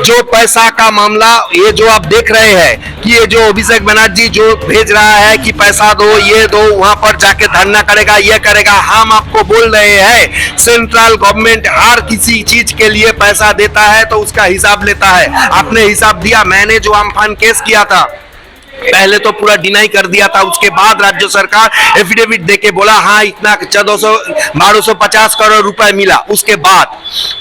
जो पैसा का मामला ये जो आप देख रहे हैं कि ये जो अभिषेक बनर्जी जो भेज रहा है कि पैसा दो, ये दो, वहां पर जाके धरना करेगा, ये करेगा। हम आपको बोल रहे हैं सेंट्रल गवर्नमेंट हर किसी चीज के लिए पैसा देता है तो उसका हिसाब लेता है। आपने हिसाब दिया, मैंने जो अम्फान केस किया था पहले तो पूरा डिनाई कर दिया था, उसके बाद राज्य सरकार एफिडेविट देके बोला हाँ इतना 1250 करोड़ रुपए मिला। उसके बाद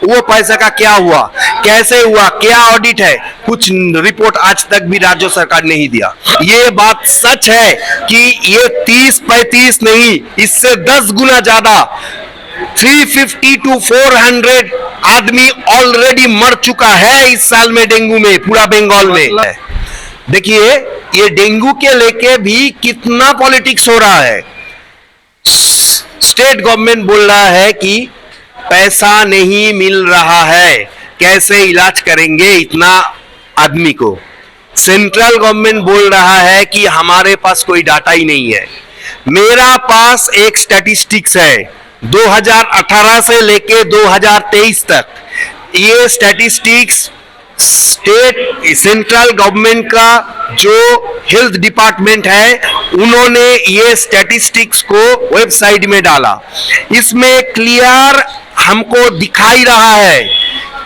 वो पैसे का क्या हुआ, कैसे हुआ, क्या ऑडिट है, कुछ रिपोर्ट आज तक भी राज्य सरकार नहीं दिया। ये बात सच है कि ये 30-35 नहीं, इससे 10 गुना ज्यादा 350 to 400 आदमी ऑलरेडी मर चुका है इस साल में डेंगू में, पूरा बंगाल में। देखिए ये डेंगू के लेके भी कितना पॉलिटिक्स हो रहा है। स्टेट गवर्नमेंट बोल रहा है कि पैसा नहीं मिल रहा है, कैसे इलाज करेंगे इतना आदमी को। सेंट्रल गवर्नमेंट बोल रहा है कि हमारे पास कोई डाटा ही नहीं है। मेरा पास एक स्टैटिस्टिक्स है 2018 से लेके 2023 तक। ये स्टैटिस्टिक्स स्टेट सेंट्रल गवर्नमेंट का जो हेल्थ डिपार्टमेंट है उन्होंने ये स्टैटिस्टिक्स को वेबसाइट में डाला। इसमें क्लियर हमको दिखाई रहा है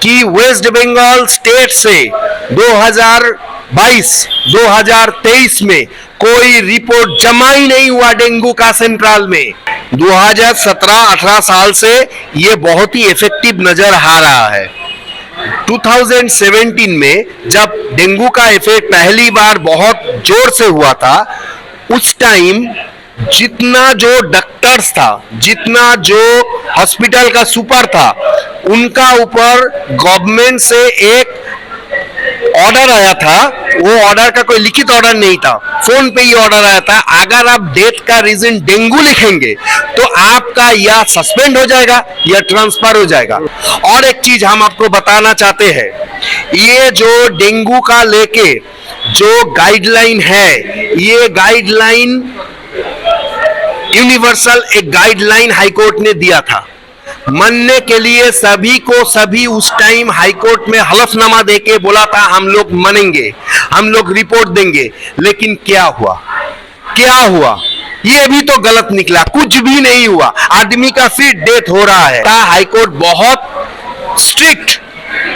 कि वेस्ट बंगाल स्टेट से 2022-2023 में कोई रिपोर्ट जमा ही नहीं हुआ डेंगू का सेंट्रल में। 2017-18 साल से ये बहुत ही इफेक्टिव नजर आ रहा है। 2017 में जब डेंगू का इफेक्ट पहली बार बहुत जोर से हुआ था, उस टाइम जितना जो डॉक्टर्स था, जितना जो हॉस्पिटल का सुपर था, उनका ऊपर गवर्नमेंट से एक ऑर्डर आया था। वो ऑर्डर का कोई लिखित ऑर्डर नहीं था, फोन पे ही ऑर्डर आया था, अगर आप डेथ का रीजन डेंगू लिखेंगे तो आपका या सस्पेंड हो जाएगा या ट्रांसफर हो जाएगा। और एक चीज हम आपको बताना चाहते हैं, ये जो डेंगू का लेके जो गाइडलाइन है, ये गाइडलाइन यूनिवर्सल एक गाइडलाइन हाईकोर्ट ने दिया था। मानने के लिए सभी को सभी उस टाइम हाईकोर्ट में हलफनामा देके बोला था हम लोग मानेंगे, हम लोग रिपोर्ट देंगे। लेकिन क्या हुआ, क्या हुआ? ये भी तो गलत निकला, कुछ भी नहीं हुआ, आदमी का फिर डेथ हो रहा है। हाईकोर्ट बहुत स्ट्रिक्ट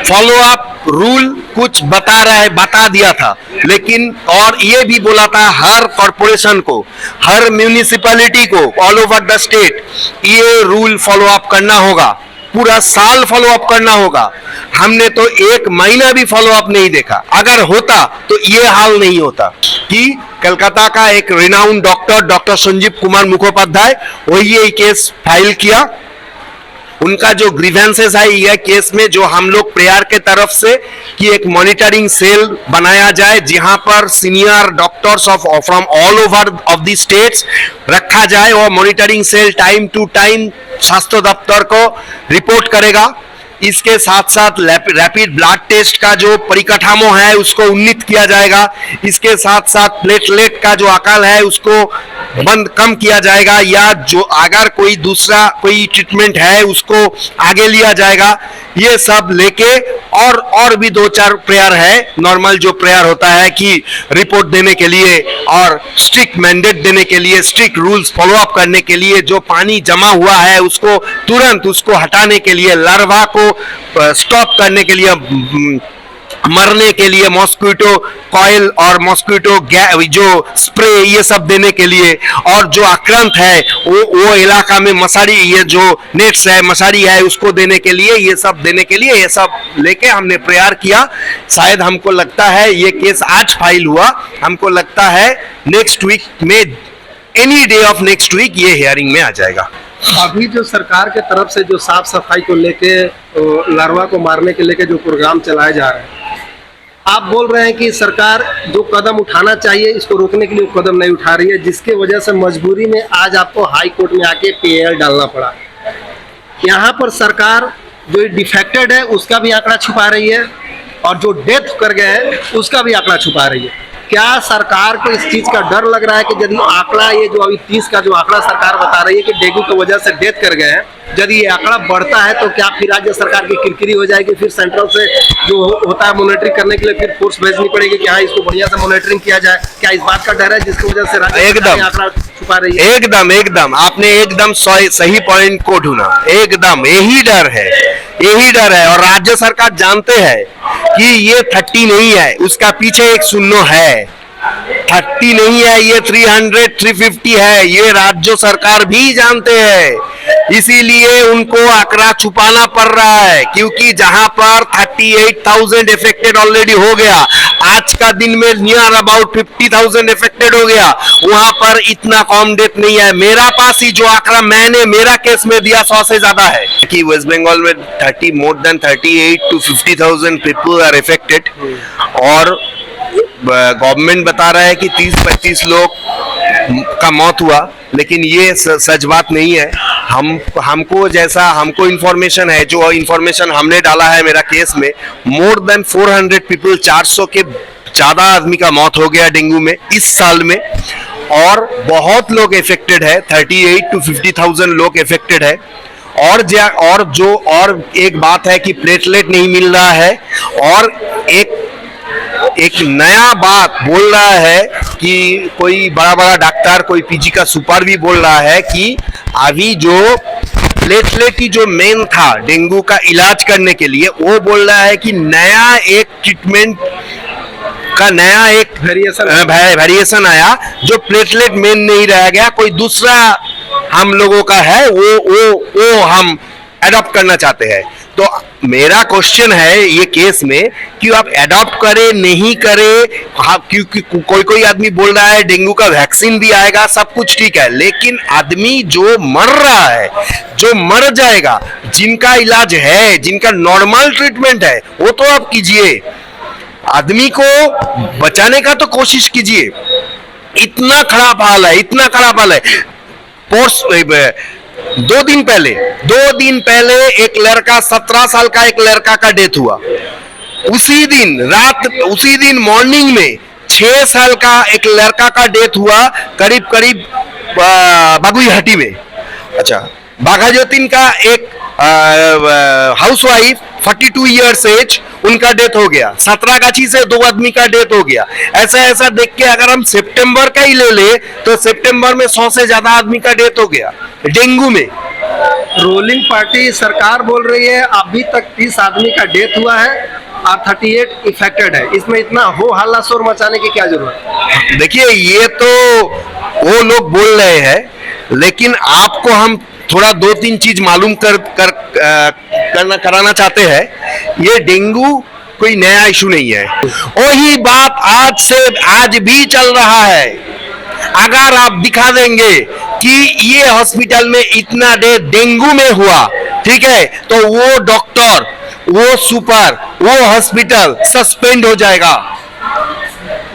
फॉलो अप रूल कुछ बता दिया था, लेकिन और ये भी बोला था हर कॉर्पोरेशन को, हर म्यूनिसिपैलिटी को ऑल ओवर द स्टेट ये रूल फॉलो अप करना होगा, पूरा साल फॉलो अप करना होगा। हमने तो एक महीना भी फॉलो अप नहीं देखा। अगर होता तो ये हाल नहीं होता कि कलकत्ता का एक रिनाउंड डॉक्टर संजीव कुमार मुखोपाध्याय वही ये केस फाइल किया। उनका जो ग्रीवेंसेस है यह केस में जो हम लोग प्रेयर के तरफ से कि एक मॉनिटरिंग सेल बनाया जाए जहां पर senior doctors from all over of the states रखा जाए और monitoring cell time to time स्वास्थ्य दफ्तर को रिपोर्ट करेगा। इसके साथ साथ रैपिड ब्लड टेस्ट का जो परिकाठामो है उसको उन्नत किया जाएगा। इसके साथ साथ प्लेटलेट का जो आकार है उसको कम किया जाएगा, या जो अगर कोई दूसरा कोई ट्रीटमेंट है उसको आगे लिया जाएगा। ये सब लेके और भी 2-4 प्रेयर है, नॉर्मल जो प्रेयर होता है कि रिपोर्ट देने के लिए और स्ट्रिक्ट मैंडेट देने के लिए, स्ट्रिक्ट रूल्स फॉलो अप करने के लिए, जो पानी जमा हुआ है उसको तुरंत उसको हटाने के लिए, लार्वा को स्टॉप करने के लिए, मरने के लिए मॉस्किटो कॉइल और मॉस्किटो जो स्प्रे ये सब देने के लिए, और जो आक्रांत है वो इलाका में मशारी ये जो नेट्स है मशारी है उसको देने के लिए, ये सब देने के लिए, ये सब लेके हमने प्रयास किया। शायद हमको लगता है ये केस आज फाइल हुआ, हमको लगता है नेक्स्ट वीक में, any day of next week ये हियरिंग में आ जाएगा। अभी जो सरकार के तरफ से जो साफ सफाई को लेके लार्वा को मारने के लेके जो प्रोग्राम चलाए जा रहे हैं, आप बोल रहे हैं कि सरकार जो कदम उठाना चाहिए इसको रोकने के लिए वो कदम नहीं उठा रही है, जिसके वजह से मजबूरी में आज आपको हाई कोर्ट में आके PAL डालना पड़ा। यहाँ पर सरकार जो डिफेक्टेड है उसका भी आंकड़ा छुपा रही है और जो डेथ कर गए हैं उसका भी आंकड़ा छुपा रही है। क्या सरकार को इस चीज का डर लग रहा है कि यदि आंकड़ा ये जो अभी 30 का जो आंकड़ा सरकार बता रही है कि डेंगू की वजह से डेथ कर गए हैं, यदि ये आंकड़ा बढ़ता है तो क्या फिर राज्य सरकार की किरकिरी हो जाएगी, फिर सेंट्रल से जो होता है मॉनिटरिंग करने के लिए फिर फोर्स भेजनी पड़ेगी कि हाँ इसको बढ़िया से मॉनिटरिंग किया जाए? क्या इस बात का डर है जिसकी वजह से राज्य सरकार ये आंकड़ा छुपा रही है? एकदम आपने एकदम सही पॉइंट को ढूंढा। एकदम यही डर है और राज्य सरकार जानते हैं कि ये 30 नहीं है, उसका पीछे एक शून्य है। 30 नहीं है, ये 300 350 है, ये राज्य सरकार भी जानते हैं। इसीलिए उनको आंकड़ा छुपाना पड़ रहा है, क्योंकि जहां पर 38,000 इफेक्टेड ऑलरेडी हो गया, आज का दिन में नियर अबाउट 50,000 इफेक्टेड हो गया, वहां पर इतना कम डेथ नहीं है। मेरा पास ही जो आंकड़ा मैंने मेरा केस में दिया 100 से ज्यादा है कि वेस्ट बंगाल में 38 to 50,000 पीपल आर इफेक्टेड और गवर्नमेंट बता रहा है कि 30-35 लोग का मौत हुआ, लेकिन ये सच बात नहीं है। हमको इंफॉर्मेशन है, जो इंफॉर्मेशन हमने डाला है मेरा केस में, मोर देन 400 पीपल, 400 के ज्यादा आदमी का मौत हो गया डेंगू में इस साल में, और बहुत लोग इफेक्टेड है, 38 to 50,000 लोग इफेक्टेड है। और एक बात है कि प्लेटलेट नहीं मिल रहा है, और एक नया बात बोल रहा है कि कोई बड़ा डॉक्टर, कोई पीजी का सुपर भी बोल रहा है कि अभी जो प्लेटलेट ही जो मेन था डेंगू का इलाज करने के लिए, वो बोल रहा है कि नया एक ट्रीटमेंट का नया एक वेरिएशन आया, जो प्लेटलेट मेन नहीं रह गया, कोई दूसरा हम लोगों का है, वो हम अडॉप्ट करना चाहते हैं। तो मेरा क्वेश्चन है ये केस में कि आप अडॉप्ट करें नहीं करें, क्योंकि कोई आदमी बोल रहा है डेंगू का वैक्सीन भी आएगा, सब कुछ ठीक है, लेकिन आदमी जो मर रहा है, जो मर जाएगा, जिनका इलाज है, जिनका नॉर्मल ट्रीटमेंट है, वो तो आप कीजिए, आदमी को बचाने का तो कोशिश कीजिए। इतना खराब हाल है। 2 दिन पहले एक लड़का, 17 साल का एक लड़का का डेथ हुआ। उसी दिन मॉर्निंग में 6 साल का एक लड़का का डेथ हुआ, करीब बागुईहट्टी में। अच्छा, बाघाजोतिन का एक हाउसवाइफ 42 इयर्स एज, उनका डेथ हो गया। 17गाछी से 2 आदमी का डेथ हो गया। ऐसा देख के अगर हम सितंबर का ही ले तो सितंबर में 100 से ज्यादा आदमी का डेथ हो गया डेंगू में। रूलिंग पार्टी सरकार बोल रही है अभी तक 30 आदमी का डेथ हुआ है और 38 इफेक्टेड है, इसमें इतना हो हल्ला शोर मचाने की क्या जरूरत है? देखिए, ये तो वो लोग बोल रहे हैं, लेकिन आपको हम थोड़ा 2-3 चीज मालूम कराना चाहते हैं। ये डेंगू कोई नया इशू नहीं है, वही बात आज भी चल रहा है। अगर आप दिखा देंगे कि ये हॉस्पिटल में इतना डेथ डेंगू में हुआ, ठीक है, तो वो डॉक्टर, वो सुपर, वो हॉस्पिटल सस्पेंड हो जाएगा।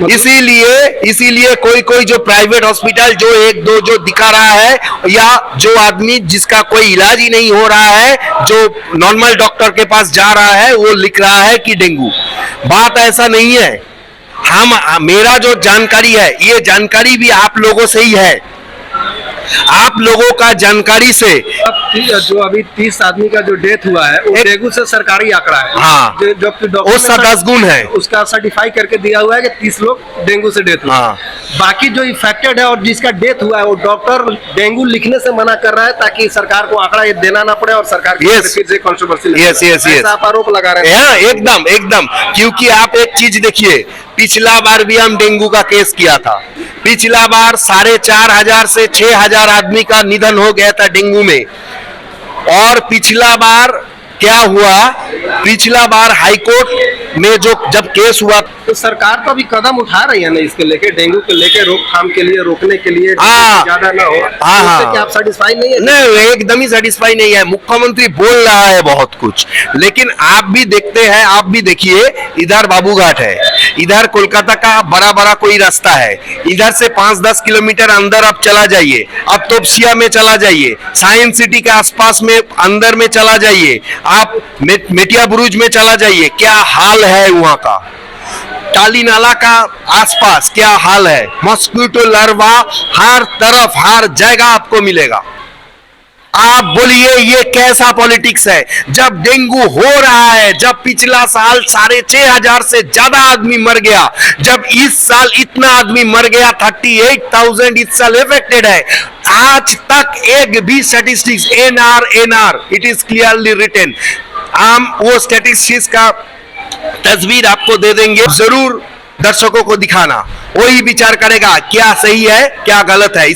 इसीलिए कोई जो प्राइवेट हॉस्पिटल जो 1-2 जो दिखा रहा है, या जो आदमी जिसका कोई इलाज ही नहीं हो रहा है, जो नॉर्मल डॉक्टर के पास जा रहा है, वो लिख रहा है कि डेंगू। बात ऐसा नहीं है। मेरा जो जानकारी है, ये जानकारी भी आप लोगों से ही है। आप लोगों का जानकारी से जो अभी 30 आदमी का जो डेथ हुआ है, वो डेंगू से सरकारी आंकड़ा है। हाँ, जबकि डॉक्टर उसका 10 गुण है, उसका सर्टिफाई करके दिया हुआ है कि 30 लोग डेंगू से डेथ हुआ। हाँ। बाकी जो इफेक्टेड है और जिसका डेथ हुआ है, वो डॉक्टर डेंगू लिखने से मना कर रहा है ताकि सरकार को आंकड़ा ये देना ना पड़े और सरकार फिर से कंट्रोवर्सी आप आरोप लगा रहे हैं। एकदम, क्योंकि आप एक चीज देखिए, पिछला बार भी हम डेंगू का केस किया था। पिछला बार 4,500 से 6,000 आदमी का निधन हो गया था डेंगू में। और पिछला बार क्या हुआ, पिछला बार हाईकोर्ट में जब केस हुआ, तो सरकार तो अभी कदम उठा रही है ना इसके लेके, डेंगू के लेके रोकथाम के लिए, रोकने के लिए, ज्यादा ना हो। हाँ, आप सेटिस्फाई नहीं है? नहीं, एकदम ही सेटिस्फाई नहीं है। मुख्यमंत्री बोल रहा है बहुत कुछ, लेकिन आप भी देखते हैं, आप भी देखिए, इधर बाबूघाट है, इधर कोलकाता का बड़ा कोई रास्ता है, इधर से 5-10 किलोमीटर अंदर आप चला जाइए, अब तोपसिया में चला जाइए, साइंस सिटी के आसपास में अंदर में चला जाइए, आप मेटिया बुरुज में चला जाइए, क्या हाल है वहां का। टाली नाला का आसपास क्या हाल है, मॉस्किटो लार्वा हर तरफ हर जगह आपको मिलेगा। आप बोलिए ये कैसा पॉलिटिक्स है? जब डेंगू हो रहा है, जब पिछला साल 6,500 से ज्यादा आदमी मर गया, जब इस साल इतना आदमी मर गया, 38,000 इस साल इफेक्टेड है, आज तक एक भी statistics and it is clearly written, हम वो स्टैटिस्टिक्स का तस्वीर आपको दे देंगे, जरूर दर्शकों को दिखाना, वही विचार करेगा क्या सही है क्या गलत है।